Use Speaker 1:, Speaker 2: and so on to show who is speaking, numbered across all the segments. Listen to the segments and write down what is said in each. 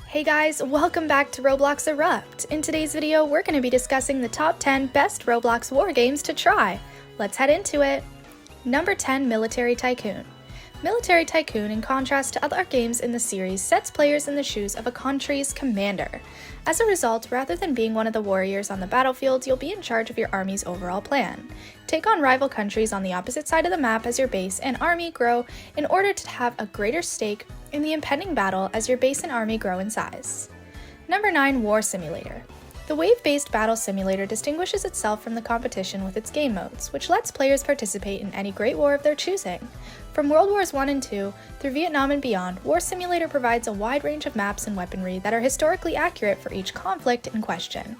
Speaker 1: Hey guys, welcome back to Roblox Erupt. In today's video, we're going to be discussing the top 10 best Roblox War games to try. Let's head into it. Number 10, Military Tycoon. Military Tycoon, in contrast to other games in the series, sets players in the shoes of a country's commander. As a result, rather than being one of the warriors on the battlefield, you'll be in charge of your army's overall plan. Take on rival countries on the opposite side of the map as your base and army grow in order to have a greater stake in the impending battle as your base and army grow in size. Number 9, War Simulator. The wave-based battle simulator distinguishes itself from the competition with its game modes, which lets players participate in any great war of their choosing. From World Wars I and II through Vietnam and beyond, War Simulator provides a wide range of maps and weaponry that are historically accurate for each conflict in question.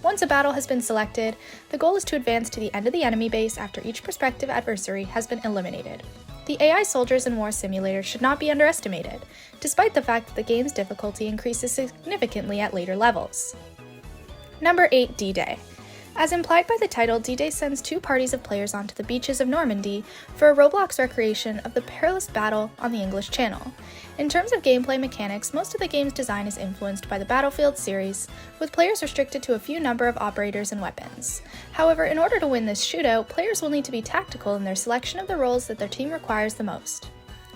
Speaker 1: Once a battle has been selected, the goal is to advance to the end of the enemy base after each prospective adversary has been eliminated. The AI soldiers in War Simulator should not be underestimated, despite the fact that the game's difficulty increases significantly at later levels. Number 8, D-Day. As implied by the title, D-Day sends two parties of players onto the beaches of Normandy for a Roblox recreation of the perilous battle on the English Channel. In terms of gameplay mechanics, most of the game's design is influenced by the Battlefield series, with players restricted to a few number of operators and weapons. However, in order to win this shootout, players will need to be tactical in their selection of the roles that their team requires the most.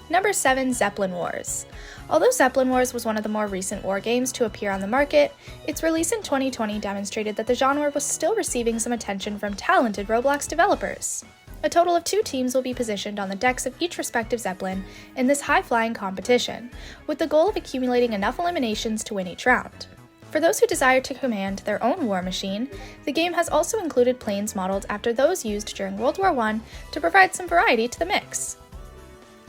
Speaker 1: Number 7, Zeppelin Wars. Although Zeppelin Wars was one of the more recent war games to appear on the market, its release in 2020 demonstrated that the genre was still receiving some attention from talented Roblox developers. A total of 2 teams will be positioned on the decks of each respective Zeppelin in this high-flying competition, with the goal of accumulating enough eliminations to win each round. For those who desire to command their own war machine, the game has also included planes modeled after those used during World War I to provide some variety to the mix.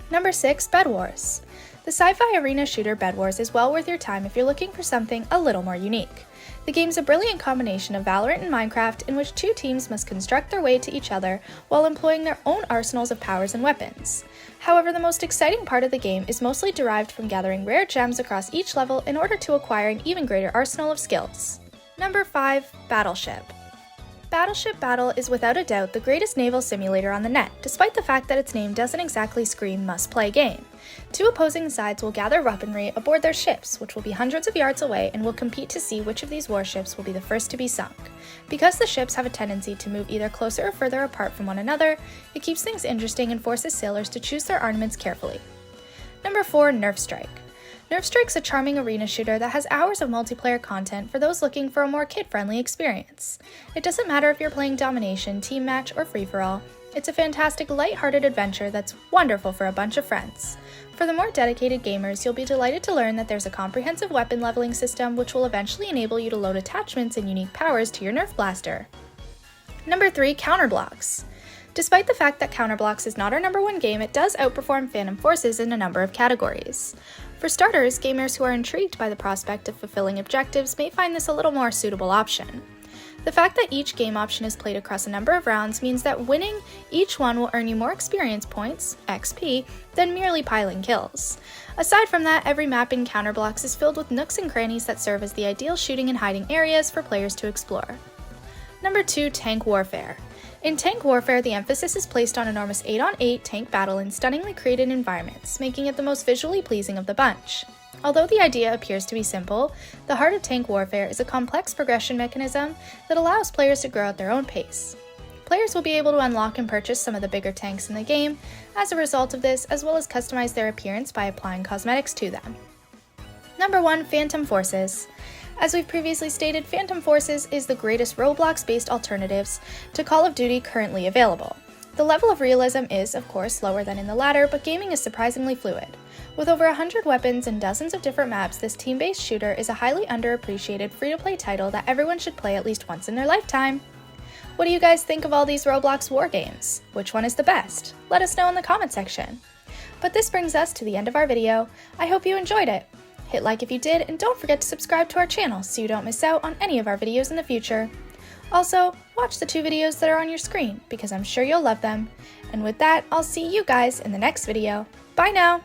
Speaker 1: Number 6, Bed Wars. The sci-fi arena shooter Bed Wars is well worth your time if you're looking for something a little more unique. The game's a brilliant combination of Valorant and Minecraft in which 2 teams must construct their way to each other while employing their own arsenals of powers and weapons. However, the most exciting part of the game is mostly derived from gathering rare gems across each level in order to acquire an even greater arsenal of skills. Number 5, Battleship. Battleship Battle is without a doubt the greatest naval simulator on the net, despite the fact that its name doesn't exactly scream must-play game. 2 opposing sides will gather weaponry aboard their ships, which will be hundreds of yards away, and will compete to see which of these warships will be the first to be sunk. Because the ships have a tendency to move either closer or further apart from one another, it keeps things interesting and forces sailors to choose their armaments carefully. Number 4, Nerf Strike. Nerf Strike's a charming arena shooter that has hours of multiplayer content for those looking for a more kid-friendly experience. It doesn't matter if you're playing Domination, Team Match, or Free-for-All, it's a fantastic light-hearted adventure that's wonderful for a bunch of friends. For the more dedicated gamers, you'll be delighted to learn that there's a comprehensive weapon leveling system which will eventually enable you to load attachments and unique powers to your Nerf blaster. Number 3, Counterblocks. Despite the fact that Counterblocks is not our number 1 game, it does outperform Phantom Forces in a number of categories. For starters, gamers who are intrigued by the prospect of fulfilling objectives may find this a little more suitable option. The fact that each game option is played across a number of rounds means that winning each one will earn you more experience points, XP, than merely piling kills. Aside from that, every map in Counterblocks is filled with nooks and crannies that serve as the ideal shooting and hiding areas for players to explore. Number 2, Tank Warfare. In Tank Warfare, the emphasis is placed on enormous 8-on-8 tank battle in stunningly created environments, making it the most visually pleasing of the bunch. Although the idea appears to be simple, the heart of Tank Warfare is a complex progression mechanism that allows players to grow at their own pace. Players will be able to unlock and purchase some of the bigger tanks in the game as a result of this, as well as customize their appearance by applying cosmetics to them. Number 1, Phantom Forces. As we've previously stated, Phantom Forces is the greatest Roblox-based alternatives to Call of Duty currently available. The level of realism is, of course, lower than in the latter, but gaming is surprisingly fluid. With over 100 weapons and dozens of different maps, this team-based shooter is a highly underappreciated free-to-play title that everyone should play at least once in their lifetime. What do you guys think of all these Roblox War games? Which one is the best? Let us know in the comment section. But this brings us to the end of our video. I hope you enjoyed it. Hit like if you did, and don't forget to subscribe to our channel so you don't miss out on any of our videos in the future. Also, watch the 2 videos that are on your screen, because I'm sure you'll love them. And with that, I'll see you guys in the next video. Bye now!